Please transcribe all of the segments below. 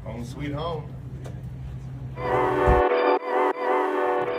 Home sweet home.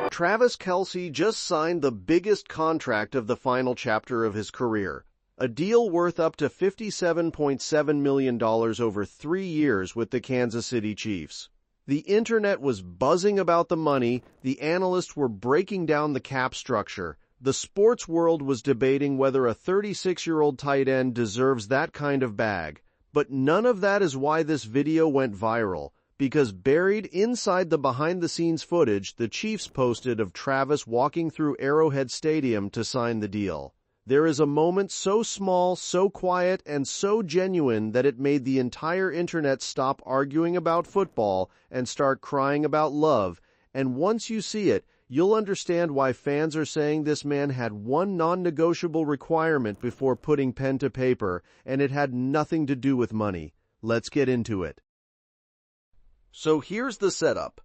Travis Kelce just signed the biggest contract of the final chapter of his career, a deal worth up to $57.7 million over 3 years with the Kansas City Chiefs. The internet was buzzing about the money, the analysts were breaking down the cap structure, the sports world was debating whether a 36-year-old tight end deserves that kind of bag. But none of that is why this video went viral, because buried inside the behind-the-scenes footage the Chiefs posted of Travis walking through Arrowhead Stadium to sign the deal. There is a moment so small, so quiet, and so genuine that it made the entire internet stop arguing about football and start crying about love, and once you see it, you'll understand why fans are saying this man had one non-negotiable requirement before putting pen to paper, and it had nothing to do with money. Let's get into it. So here's the setup.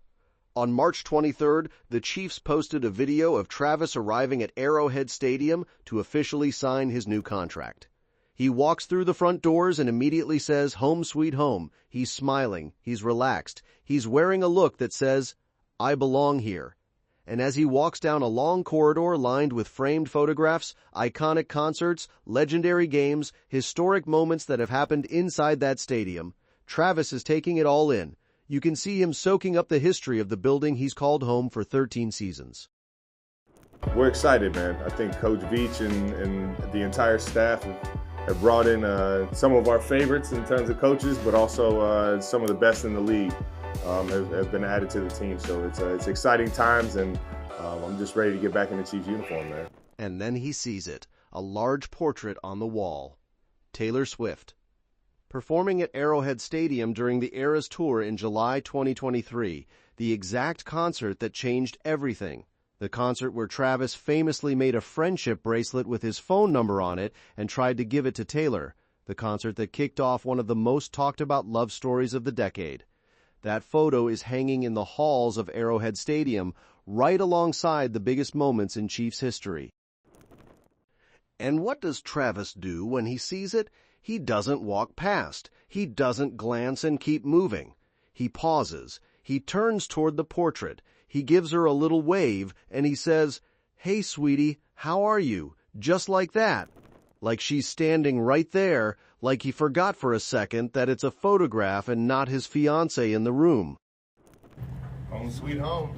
On March 23rd, the Chiefs posted a video of Travis arriving at Arrowhead Stadium to officially sign his new contract. He walks through the front doors and immediately says, "Home sweet home." He's smiling, he's relaxed, he's wearing a look that says, "I belong here." And as he walks down a long corridor lined with framed photographs, iconic concerts, legendary games, historic moments that have happened inside that stadium, Travis is taking it all in. You can see him soaking up the history of the building he's called home for 13 seasons. We're excited, man. I think Coach Veach and the entire staff have brought in some of our favorites in terms of coaches, but also some of the best in the league have been added to the team. So it's exciting times, and I'm just ready to get back in the Chiefs uniform, man. And then he sees it, a large portrait on the wall. Taylor Swift. Performing at Arrowhead Stadium during the Eras Tour in July 2023, the exact concert that changed everything. The concert where Travis famously made a friendship bracelet with his phone number on it and tried to give it to Taylor. The concert that kicked off one of the most talked about love stories of the decade. That photo is hanging in the halls of Arrowhead Stadium, right alongside the biggest moments in Chiefs history. And what does Travis do when he sees it? He doesn't walk past. He doesn't glance and keep moving. He pauses. He turns toward the portrait. He gives her a little wave, and he says, "Hey, sweetie, how are you?" Just like that. Like she's standing right there, like he forgot for a second that it's a photograph and not his fiancée in the room. Home sweet home.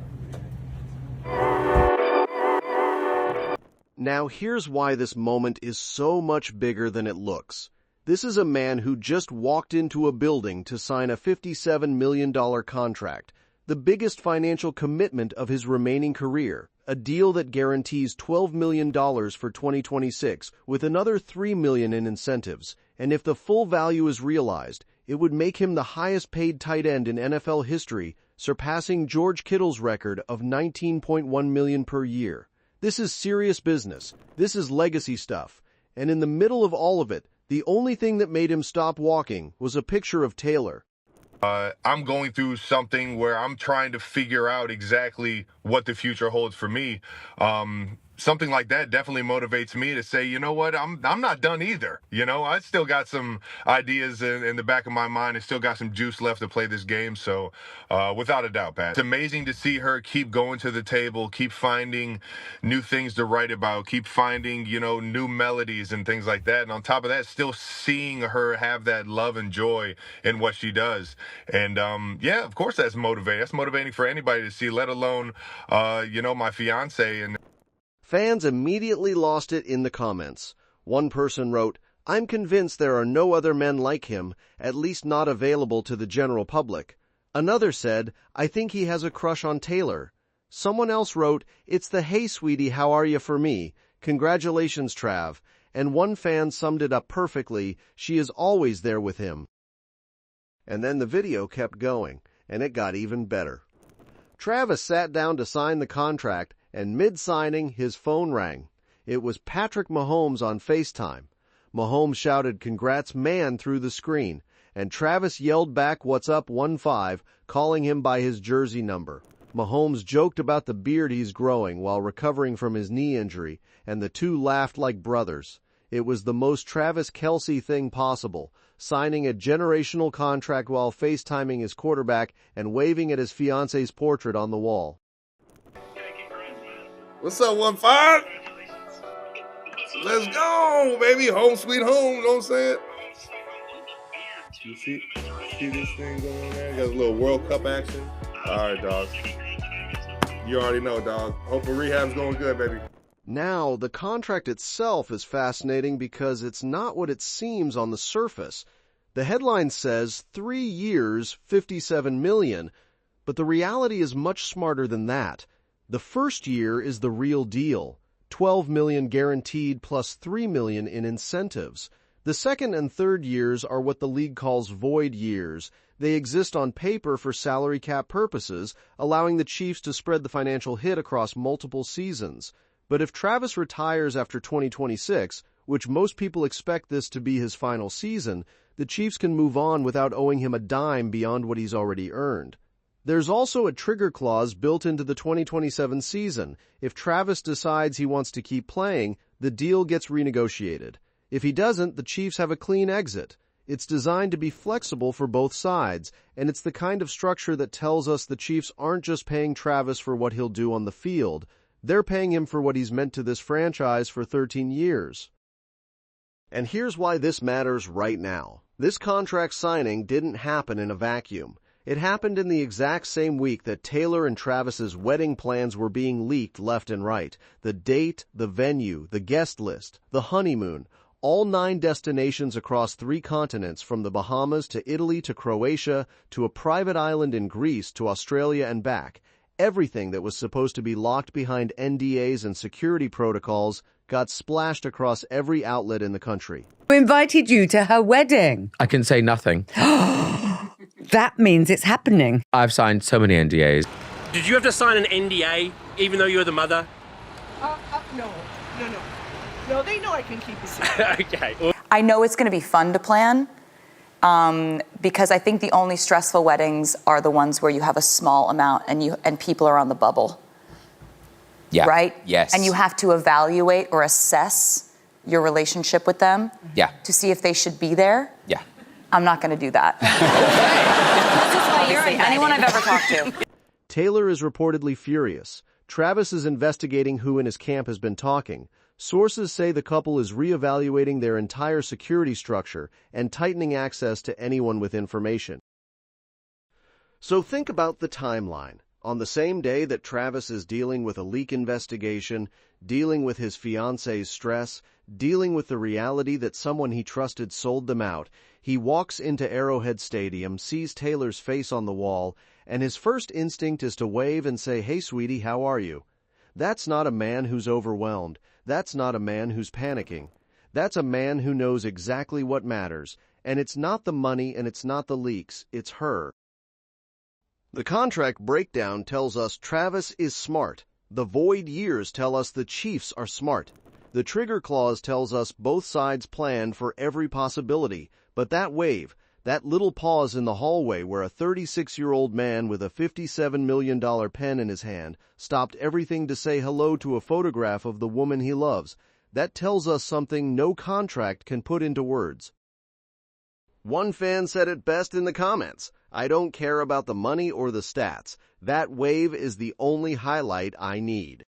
Now here's why this moment is so much bigger than it looks. This is a man who just walked into a building to sign a $57 million contract, the biggest financial commitment of his remaining career, a deal that guarantees $12 million for 2026 with another $3 million in incentives, and if the full value is realized, it would make him the highest-paid tight end in NFL history, surpassing George Kittle's record of $19.1 million per year. This is serious business. This is legacy stuff. And in the middle of all of it, the only thing that made him stop walking was a picture of Taylor. I'm going through something where I'm trying to figure out exactly what the future holds for me. Something like that definitely motivates me to say, you know what, I'm not done either. You know, I still got some ideas in the back of my mind and still got some juice left to play this game. So without a doubt, Pat, it's amazing to see her keep going to the table, keep finding new things to write about, keep finding, you know, new melodies and things like that. And on top of that, still seeing her have that love and joy in what she does. And yeah, of course, that's motivating. That's motivating for anybody to see, let alone, you know, my fiance. And fans immediately lost it in the comments. One person wrote, "I'm convinced there are no other men like him, at least not available to the general public." Another said, "I think he has a crush on Taylor." Someone else wrote, "It's the 'Hey sweetie, how are you' for me. Congratulations, Trav." And one fan summed it up perfectly, "She is always there with him." And then the video kept going, and it got even better. Travis sat down to sign the contract, and mid-signing, his phone rang. It was Patrick Mahomes on FaceTime. Mahomes shouted, "Congrats, man," through the screen, and Travis yelled back, "What's up, 1-5," calling him by his jersey number. Mahomes joked about the beard he's growing while recovering from his knee injury, and the two laughed like brothers. It was the most Travis Kelce thing possible, signing a generational contract while FaceTiming his quarterback and waving at his fiance's portrait on the wall. What's up, 1-5? Let's go, baby. Home sweet home, you know what I'm saying? You see this thing going on there? Got a little World Cup action. All right, dog. You already know, dog. Hope the rehab's going good, baby. Now, the contract itself is fascinating because it's not what it seems on the surface. The headline says 3 years, $57 million, but the reality is much smarter than that. The first year is the real deal, $12 million guaranteed plus $3 million in incentives. The second and third years are what the league calls void years. They exist on paper for salary cap purposes, allowing the Chiefs to spread the financial hit across multiple seasons. But if Travis retires after 2026, which most people expect this to be his final season, the Chiefs can move on without owing him a dime beyond what he's already earned. There's also a trigger clause built into the 2027 season. If Travis decides he wants to keep playing, the deal gets renegotiated. If he doesn't, the Chiefs have a clean exit. It's designed to be flexible for both sides, and it's the kind of structure that tells us the Chiefs aren't just paying Travis for what he'll do on the field. They're paying him for what he's meant to this franchise for 13 years. And here's why this matters right now. This contract signing didn't happen in a vacuum. It happened in the exact same week that Taylor and Travis's wedding plans were being leaked left and right. The date, the venue, the guest list, the honeymoon, all 9 destinations across 3 continents, from the Bahamas to Italy to Croatia to a private island in Greece to Australia and back. Everything that was supposed to be locked behind NDAs and security protocols got splashed across every outlet in the country. Who invited you to her wedding? I can say nothing. That means it's happening. I've signed so many NDAs. Did you have to sign an NDA even though you're the mother? No. No, they know I can keep a secret. Okay. I know it's going to be fun to plan because I think the only stressful weddings are the ones where you have a small amount and people are on the bubble. Yeah. Right? Yes. And you have to evaluate or assess your relationship with them. Yeah. To see if they should be there. Yeah. I'm not going to do that. That's just why you're anyone I've ever talked to. Taylor is reportedly furious. Travis is investigating who in his camp has been talking. Sources say the couple is reevaluating their entire security structure and tightening access to anyone with information. So think about the timeline. On the same day that Travis is dealing with a leak investigation, dealing with his fiance's stress, dealing with the reality that someone he trusted sold them out, he walks into Arrowhead Stadium, sees Taylor's face on the wall, and his first instinct is to wave and say, "Hey, sweetie, how are you?" That's not a man who's overwhelmed. That's not a man who's panicking. That's a man who knows exactly what matters, and it's not the money and it's not the leaks, it's her. The contract breakdown tells us Travis is smart. The void years tell us the Chiefs are smart. The trigger clause tells us both sides planned for every possibility, but that wave, that little pause in the hallway where a 36-year-old man with a $57 million pen in his hand stopped everything to say hello to a photograph of the woman he loves, that tells us something no contract can put into words. One fan said it best in the comments, "I don't care about the money or the stats. That wave is the only highlight I need."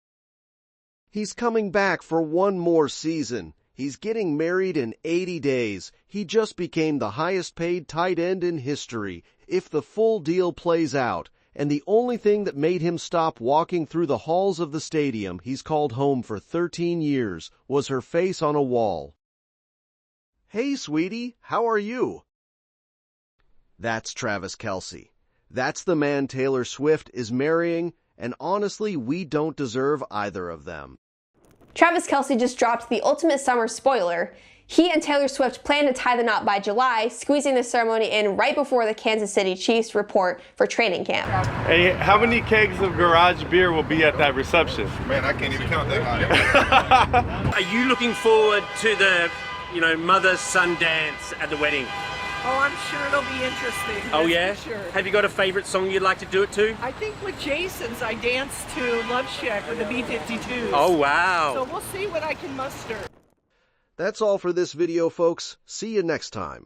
He's coming back for one more season. He's getting married in 80 days. He just became the highest-paid tight end in history, if the full deal plays out. And the only thing that made him stop walking through the halls of the stadium he's called home for 13 years was her face on a wall. "Hey, sweetie, how are you?" That's Travis Kelce. That's the man Taylor Swift is marrying, and honestly, we don't deserve either of them. Travis Kelce just dropped the ultimate summer spoiler. He and Taylor Swift plan to tie the knot by July, squeezing the ceremony in right before the Kansas City Chiefs report for training camp. Hey, how many kegs of garage beer will be at that reception? Man, I can't even count that high. Are you looking forward to the, mother-son dance at the wedding? Oh, I'm sure it'll be interesting. Oh, That's yeah? for sure. Have you got a favorite song you'd like to do it to? I think with Jason's, I danced to Love Shack with the B-52s. Oh, wow. So we'll see what I can muster. That's all for this video, folks. See you next time.